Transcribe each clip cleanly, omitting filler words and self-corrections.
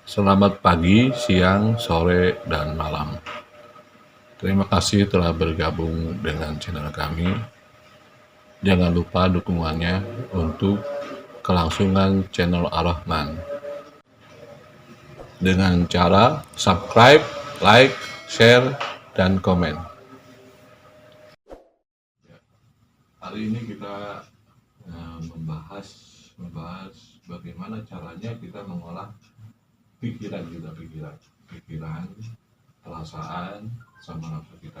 Selamat pagi, siang, sore, dan malam. Terima kasih telah bergabung dengan channel kami. Jangan lupa dukungannya untuk kelangsungan channel Ar-Rahman dengan cara subscribe, like, share, dan komen. Hari ini kita membahas bagaimana caranya kita mengolah pikiran, perasaan, sama nafsu kita.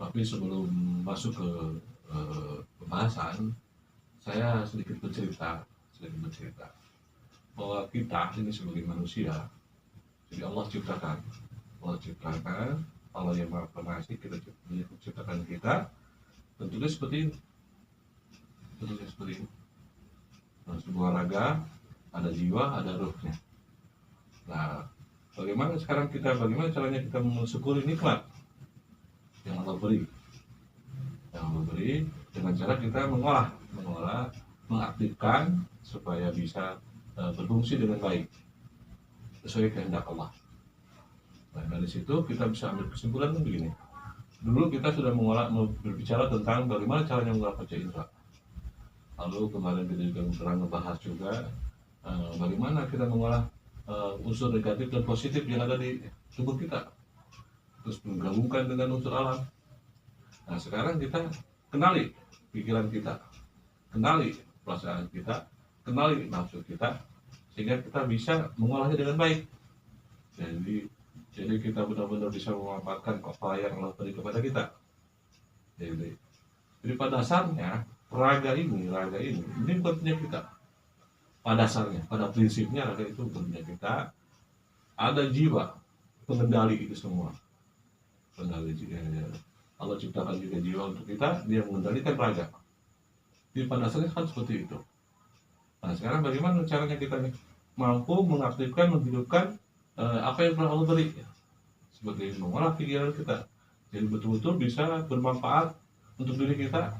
Tapi sebelum masuk ke pembahasan, saya sedikit bercerita bahwa kita ini sebagai manusia, jadi Allah ciptakan, Allah yang Maha Pengasih, kita ciptakan kita bentuknya seperti ini, Nah, sebuah raga, ada jiwa, ada ruhnya. Nah, bagaimana caranya kita mensyukuri nikmat yang Allah beri dengan cara kita mengolah, mengaktifkan supaya bisa berfungsi dengan baik sesuai kehendak Allah. Nah, dari situ kita bisa ambil kesimpulan begini. Dulu kita sudah berbicara tentang bagaimana caranya mengolah panca indera. Lalu kemarin kita juga pernah membahas juga bagaimana kita mengolah unsur negatif dan positif yang ada di tubuh kita, terus menggabungkan dengan unsur alam. Nah, sekarang kita kenali pikiran kita, kenali perasaan kita, kenali nafsu kita, sehingga kita bisa mengolahnya dengan baik. Jadi kita benar-benar bisa memanfaatkan apa yang Allah beri kepada kita. Jadi pada dasarnya raga ini bukan punya kita. Pada dasarnya, pada prinsipnya raga itu bukan punya kita. Ada jiwa pengendali itu semua. Pengendali jiwa. Allah ciptakan juga jiwa untuk kita, dia mengendalikan raga. Jadi pada dasarnya kan seperti itu. Nah, sekarang bagaimana caranya kita nih mampu mengaktifkan, menghidupkan apa yang telah Allah beri, sebagai mengolah pikiran kita, jadi betul-betul bisa bermanfaat untuk diri kita,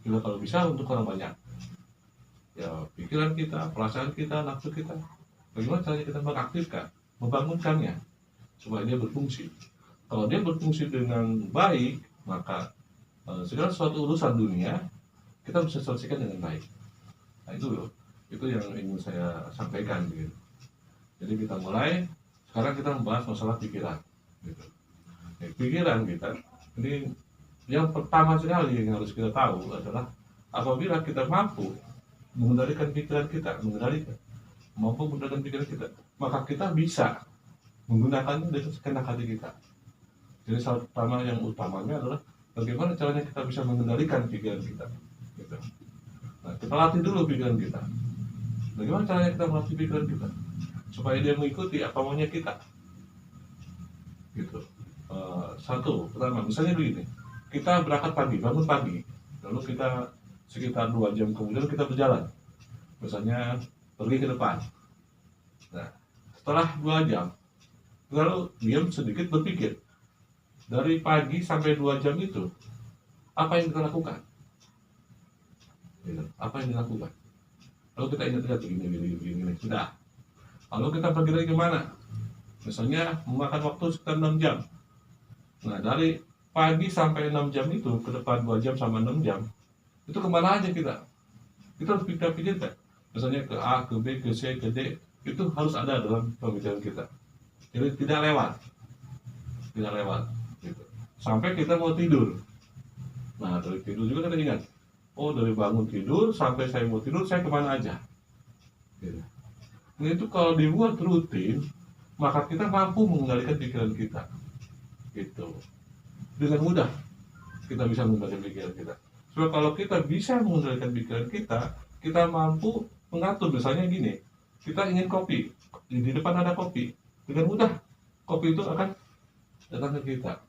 juga kalau bisa untuk orang banyak. Ya, pikiran kita, perasaan kita, nafsu kita, bagaimana caranya kita mengaktifkan, membangunkannya supaya dia berfungsi. Kalau dia berfungsi dengan baik, maka segala suatu urusan dunia kita bisa selesaikan dengan baik. Nah, itu yang ingin saya sampaikan gitu. Jadi kita mulai, sekarang kita membahas masalah pikiran gitu. Pikiran kita ini, yang pertama sekali yang harus kita tahu adalah apabila kita mampu mengendalikan pikiran kita, maka kita bisa menggunakannya dengan sekendak hati kita. Jadi yang utamanya adalah bagaimana caranya kita bisa mengendalikan pikiran kita gitu. Nah, kita latih dulu pikiran kita. Bagaimana caranya kita melatih pikiran kita supaya dia mengikuti apa maunya kita gitu. Satu, pertama, misalnya begini, kita berangkat pagi, bangun pagi, lalu kita sekitar 2 jam kemudian kita berjalan, misalnya pergi ke depan. Nah, setelah 2 jam, lalu diam sedikit berpikir, dari pagi sampai 2 jam itu apa yang kita lakukan gitu. Lalu kita ingat-ingat begini, sudah. Lalu kita pergi lagi kemana? Misalnya memakan waktu sekitar 6 jam. Nah, dari pagi sampai 6 jam itu, ke depan 2 jam sama 6 jam, itu kemana aja kita? Kita harus pikir-pikirkan. Misalnya ke A, ke B, ke C, ke D, itu harus ada dalam pemikiran kita. Jadi tidak lewat. Gitu. Sampai kita mau tidur. Nah, dari tidur juga kita ingat, oh, dari bangun tidur sampai saya mau tidur, saya kemana aja gitu. Nah, itu kalau dibuat rutin, maka kita mampu mengendalikan pikiran kita gitu. Dengan mudah kita bisa mengendalikan pikiran kita. Sebab kalau kita bisa mengendalikan pikiran kita, kita mampu mengatur. Misalnya gini, kita ingin kopi, di depan ada kopi, dengan mudah kopi itu akan datang ke kita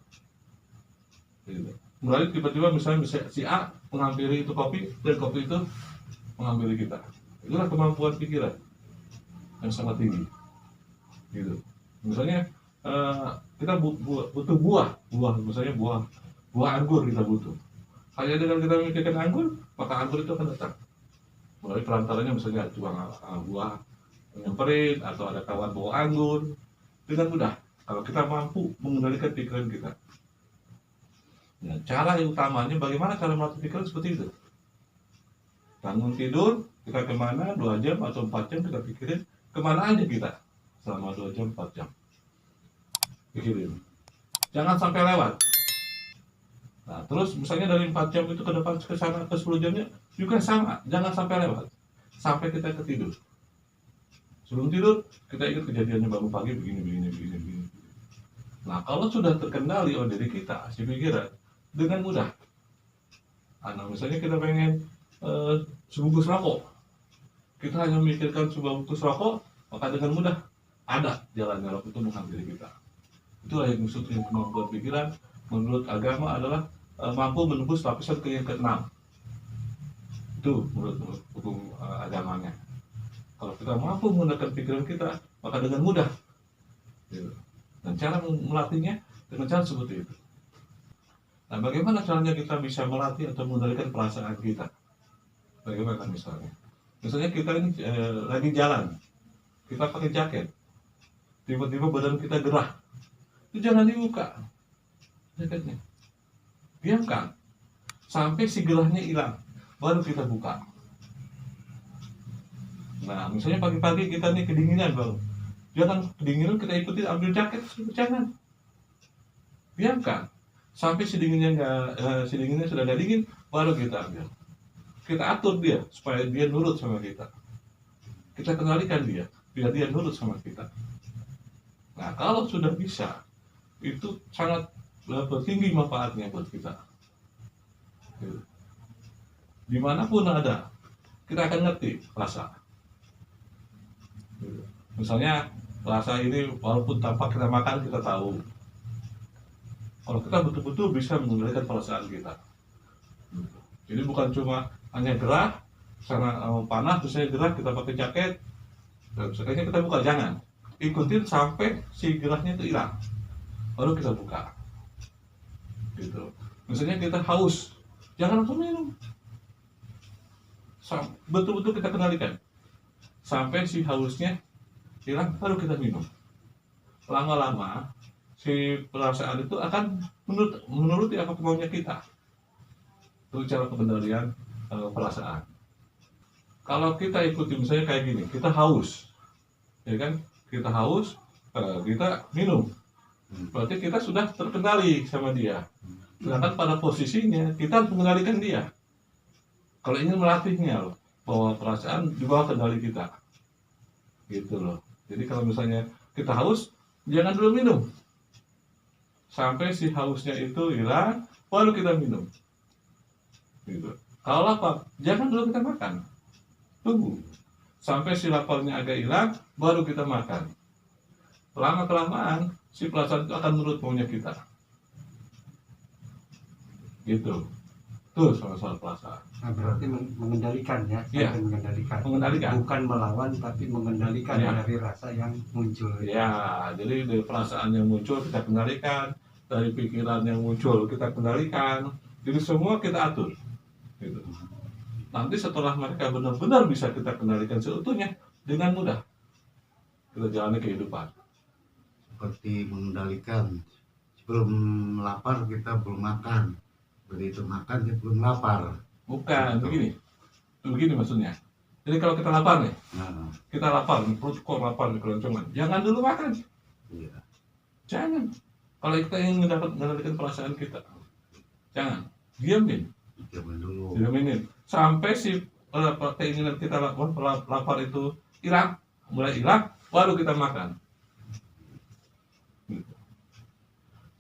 gitu. Mulai tiba-tiba misalnya si A menghampiri itu kopi, dan kopi itu menghampiri kita. Itulah kemampuan pikiran yang sangat tinggi gitu. Misalnya kita butuh buah, misalnya buah anggur kita butuh. Hanya dengan kita memikirkan anggur, maka anggur itu akan datang. Melalui perantaranya misalnya tukang buah nyamperin atau ada kawan bawa anggur dengan mudah kalau kita mampu mengendalikan pikiran kita. Nah, cara yang utamanya bagaimana cara melatih pikiran seperti itu. Bangun tidur, kita kemana 2 jam atau 4 jam kita pikirin kemana aja kita selama 2 jam 4 jam. Pikirin. Jangan sampai lewat. Nah, terus misalnya dari 4 jam itu ke depan ke sana ke 10 jamnya juga sama, jangan sampai lewat. Sampai kita ketidur. Sebelum tidur, kita ingat kejadiannya bangun pagi begini. Nah, kalau sudah terkendali oleh diri kita, si pikiran, dengan mudah. Nah, misalnya kita pengen sebungkus rokok. Kita hanya memikirkan sebungkus rokok, maka dengan mudah ada jalannya rokok itu menghampiri kita. Itulah yang maksudnya kemampuan pikiran menurut agama adalah mampu menembus lapisan ke yang ke-6. Itu menurut hukum agamanya. Kalau kita mampu menggunakan pikiran kita, maka dengan mudah. Dan cara melatihnya dengan cara seperti itu. Nah, bagaimana caranya kita bisa melatih atau mengendalikan perasaan kita? Bagaimana misalnya? Misalnya kita ini lagi jalan, kita pakai jaket, tiba-tiba badan kita gerah, itu jangan dibuka jaketnya, diamkan sampai si gerahnya hilang, baru kita buka. Nah, misalnya pagi-pagi kita nih kedinginan bang, jangan kedinginan kita ikuti ambil jaket, jangan, diamkan sampai si dinginnya sudah nggak dingin, baru kita ambil. Kita atur dia supaya dia nurut sama kita. Kita kendalikan dia biar dia nurut sama kita. Nah, kalau sudah bisa, itu sangat tinggi manfaatnya buat kita. Dimanapun ada, kita akan ngerti rasa. Misalnya rasa ini walaupun tanpa kita makan kita tahu. Kalau kita betul-betul bisa mengendalikan perasaan kita. Jadi bukan cuma hanya gerah, karena panas terus saya gerah kita pakai jaket, misalnya kita buka, jangan. Ikutin sampai si gerahnya itu hilang, baru kita buka. Gitu. Misalnya kita haus, jangan langsung minum. Betul-betul kita kendalikan sampai si hausnya hilang, baru kita minum. Lama-lama si perasaan itu akan menuruti apa kemaunya kita. Itu cara pengendalian perasaan. Kalau kita ikuti misalnya kayak gini, kita haus, ya kan? Kita haus, kita minum. Berarti kita sudah terkendali sama dia. Sedangkan pada posisinya kita harus mengendalikan dia. Kalau ingin melatihnya loh, bahwa perasaan di bawah kendali kita, gitu loh. Jadi kalau misalnya kita haus, jangan dulu minum sampai si hausnya itu hilang, baru kita minum. Gitu. Kalau lapar, jangan dulu kita makan, tunggu sampai si laparnya agak hilang, baru kita makan. Lama kelamaan si perasaan itu akan menurut maunya kita. Gitu. Tuh soal perasaan. Nah, berarti mengendalikan ya, Ya, mengendalikan. Bukan melawan, tapi mengendalikan Ya. dari rasa yang muncul. Ya, jadi dari perasaan yang muncul kita kendalikan, dari pikiran yang muncul kita kendalikan, jadi semua kita atur. Gitu. Nanti setelah mereka benar-benar bisa kita kendalikan seutuhnya, dengan mudah kita jalani kehidupan. Seperti mengendalikan, sebelum lapar kita belum makan, begitu makan kita belum lapar. Bukan, begini maksudnya. Jadi kalau kita lapar nih, Nah, kita lapar, perut kok lapar nih keloncongan, jangan dulu makan. iya. Jangan. Kalau kita ingin mengendalikan perasaan kita, jangan, diamin. Diaminin sampai si keinginan kita lapar itu hilang, mulai hilang, baru kita makan. Gitu.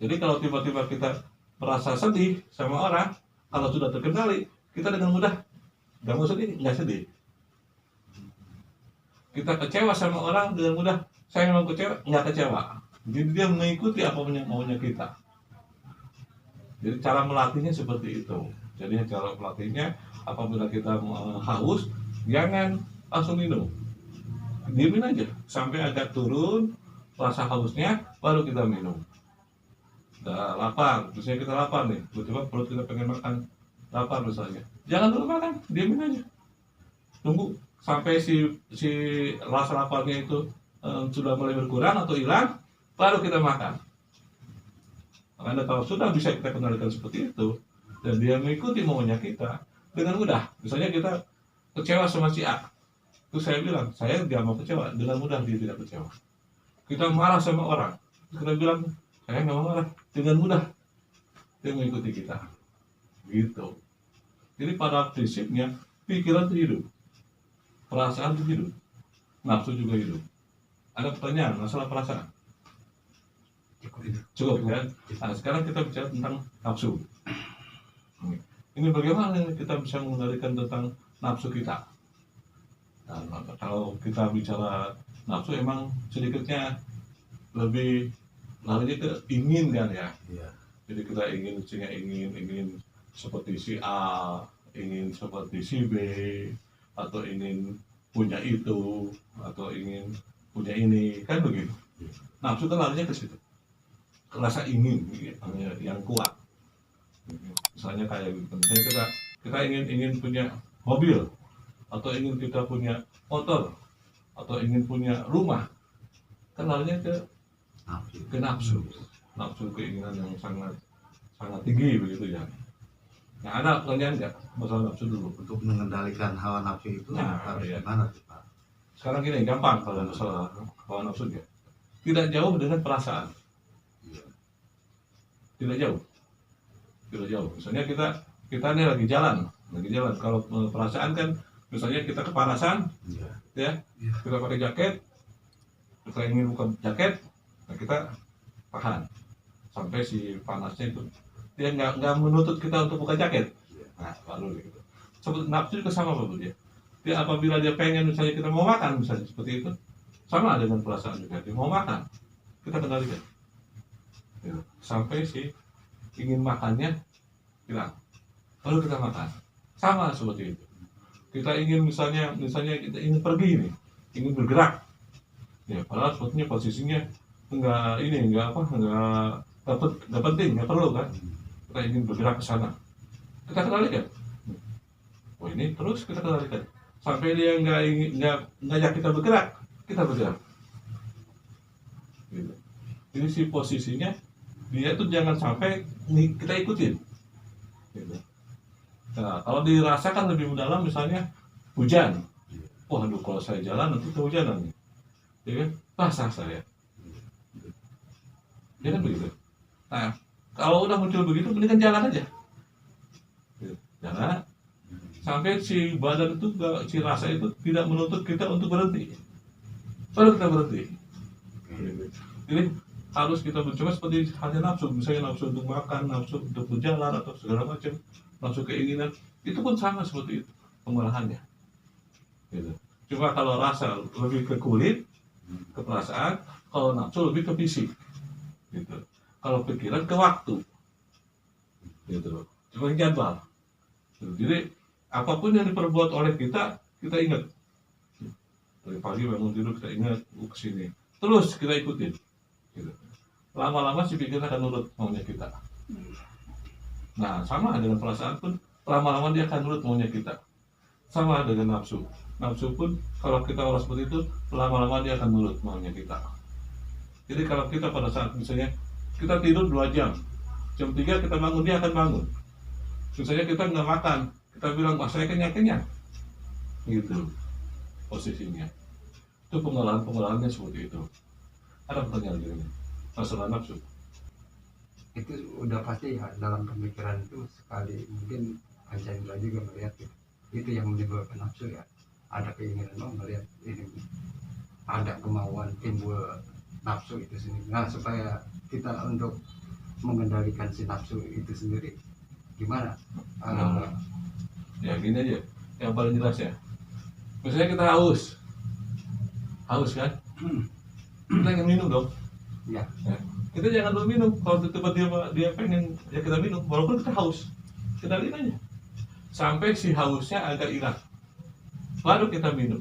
Jadi kalau tiba-tiba kita merasa sedih sama orang, kalau sudah terkendali, kita dengan mudah nggak mau sedih, nggak sedih. Kita kecewa sama orang, dengan mudah saya mau kecewa, nggak kecewa. Jadi dia mengikuti apa maunya kita. Jadi cara melatihnya seperti itu. Jadi cara melatihnya, apabila kita haus, jangan langsung minum, diemin aja sampai agak turun rasa hausnya, baru kita minum. Udah lapar, misalnya kita lapar nih, tiba-tiba perut kita pengen makan, lapar misalnya, jangan dulu makan, diemin aja, tunggu sampai si rasa laparnya itu sudah mulai berkurang atau hilang, baru kita makan. Karena kalau sudah bisa kita kendalikan seperti itu dan dia mengikuti maunya kita dengan mudah, misalnya kita kecewa sama si A, terus saya bilang saya nggak mau kecewa, dengan mudah dia tidak kecewa. Kita marah sama orang, kita bilang saya nggak mau marah, dengan mudah dia mengikuti kita, gitu. Jadi pada prinsipnya pikiran itu hidup, perasaan itu hidup, nafsu juga hidup. Ada pertanyaan masalah perasaan? Cukup kan? Nah, sekarang kita bicara tentang nafsu. Ini bagaimana kita bisa mengendalikan tentang nafsu kita? Nah, kalau kita bicara nafsu emang sedikitnya lebih larinya ke ingin kan ya? Iya. Jadi kita ingin seperti si A, ingin seperti si B, atau ingin punya itu, atau ingin punya ini, kan begitu. Nafsu kan larinya ke situ, rasa ingin yang kuat. Misalnya kayak gitu, misalnya kita ingin punya mobil, atau ingin kita punya motor, atau ingin punya rumah, kan larinya ke nafsu, keinginan yang sangat tinggi begitu ya. Nah, ada pertanyaan nggak masalah nafsu dulu? Untuk mengendalikan hawa nafsu itu harus iya. gimana tuh Pak? Sekarang gini, gampang kalau masalah hawa nafsu ya. Tidak jauh dengan perasaan. Tidak jauh. Misalnya kita ini lagi jalan. Kalau perasaan kan, misalnya kita kepanasan, ya, kita pakai jaket, kita ingin buka jaket, nah kita tahan sampai si panasnya itu dia nggak menuntut kita untuk buka jaket. Nah, baru gitu. Seperti nafsu juga sama bapak dia. Dia apabila dia pengen misalnya kita mau makan misalnya seperti itu, sama dengan perasaan juga. Dia mau makan, kita kendalikan. Gitu. Sampai si ingin makannya hilang, baru kita makan. Sama seperti itu. Kita ingin misalnya kita ingin pergi nih, ingin bergerak. Ya, padahal sebetulnya posisinya enggak penting, nggak perlu kan. Kita ingin bergerak ke sana, kita kendalikan. Oh ini terus kita kendalikan sampai dia nggak ngajak kita bergerak, kita bergerak. Gitu. Jadi si posisinya dia itu jangan sampai kita ikutin. Gitu. Nah, kalau dirasakan lebih mendalam misalnya hujan, waduh kalau saya jalan nanti kehujanan nih, ya kan, basah saya. Ya kan begitu. Nah, kalau udah muncul begitu, mendingan jalan aja. Jalan sampai si badan itu, si rasa itu tidak menuntut kita untuk berhenti. Baru kita berhenti. Jadi harus kita mencoba seperti halnya nafsu, misalnya nafsu untuk makan, nafsu untuk berjalan atau segala macam, nafsu keinginan, itu pun sama seperti itu pengolahannya. Gitu. Cuma kalau rasa lebih ke kulit, ke perasaan, kalau nafsu lebih ke fisik. Gitu. Kalau pikiran ke waktu, gitu, cuma jadwal. Jadi apapun yang diperbuat oleh kita ingat. Dari pagi bangun tidur kita ingat kesini, terus kita ikutin. Gitu. Lama-lama si pikiran akan nurut maunya kita. Nah, sama dengan perasaan pun, lama-lama dia akan nurut maunya kita. Sama dengan nafsu. Nafsu pun kalau kita orang seperti itu, lama-lama dia akan nurut maunya kita. Jadi kalau kita pada saat misalnya kita tidur 2 jam, jam 3 kita bangun, dia akan bangun. Misalnya kita nggak makan, kita bilang, saya kenyang, gitu posisinya. Itu pengolahannya seperti itu. Ada pertanyaan gini, masalah nafsu? Itu udah pasti ya, dalam pemikiran itu sekali mungkin Pancasila juga melihat itu yang menimbulkan nafsu ya. Ada keinginan melihat ini, ada kemauan timbul nafsu itu sendiri. Nah, supaya kita untuk mengendalikan si nafsu itu sendiri gimana? Ya gini aja, yang paling jelas ya. Misalnya kita haus kan? Kita ingin minum dong. Ya. Kita jangan dulu minum. Kalau tiba-tiba dia pengen ya kita minum, walaupun kita haus, kita lihat aja sampai si hausnya agak hilang, baru kita minum.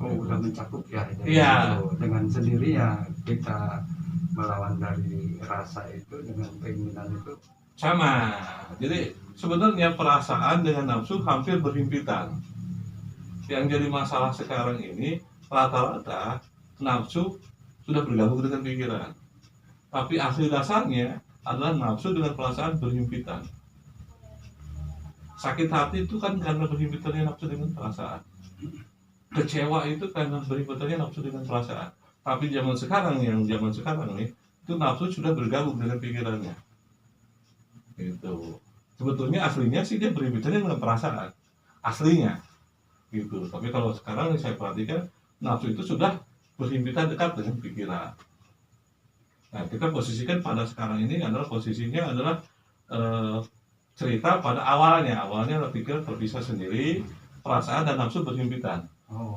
Udah mencakup ya. Iya. Dengan sendirinya kita melawan dari rasa itu dengan keinginan itu Sama. Jadi sebenarnya perasaan dengan nafsu hampir berhimpitan. Yang jadi masalah sekarang ini rata-rata nafsu sudah bergabung dengan pikiran. Tapi asli dasarnya adalah nafsu dengan perasaan berhimpitan. Sakit hati itu kan karena berhimpitannya nafsu dengan perasaan. Kecewa itu karena berhimpitannya nafsu dengan perasaan. Tapi zaman sekarang nih, itu nafsu sudah bergabung dengan pikirannya. Gitu. Sebetulnya aslinya sih dia berhimpitannya dengan perasaan. Aslinya. Gitu. Tapi kalau sekarang saya perhatikan nafsu itu sudah berhimpitan dekat dengan pikiran. Nah, kita posisikan pada sekarang ini adalah posisinya adalah cerita pada awalnya pikiran terpisah sendiri, perasaan dan nafsu berhimpitan. Oh,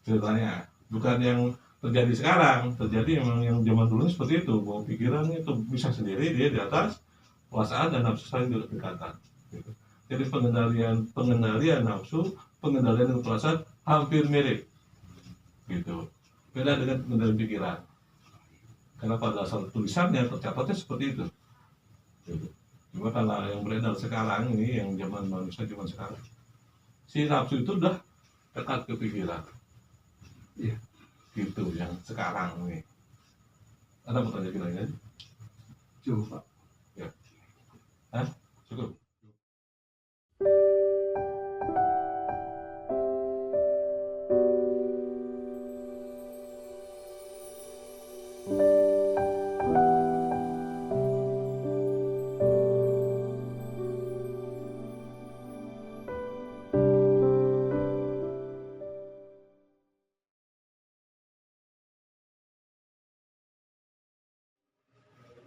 Ceritanya bukan yang terjadi sekarang, terjadi memang yang zaman dulu seperti itu, bahwa pikirannya itu bisa sendiri, dia di atas, perasaan dan nafsu saling berdekatan. Gitu. Jadi pengendalian nafsu, pengendalian perasaan hampir mirip, gitu. Beda dengan pengendalian pikiran. Karena pada dasar tulisannya tercatatnya seperti itu. Gitu. Cuma kalau yang beredar sekarang ini, yang zaman manusia zaman sekarang, si nafsu itu udah dekat ke pikiran. iya. Gitu yang sekarang nih. Ada pertanyaan lagi? Coba. Hah? Cukup.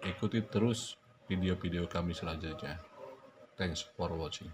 Ikuti terus video-video kami selanjutnya. Thanks for watching.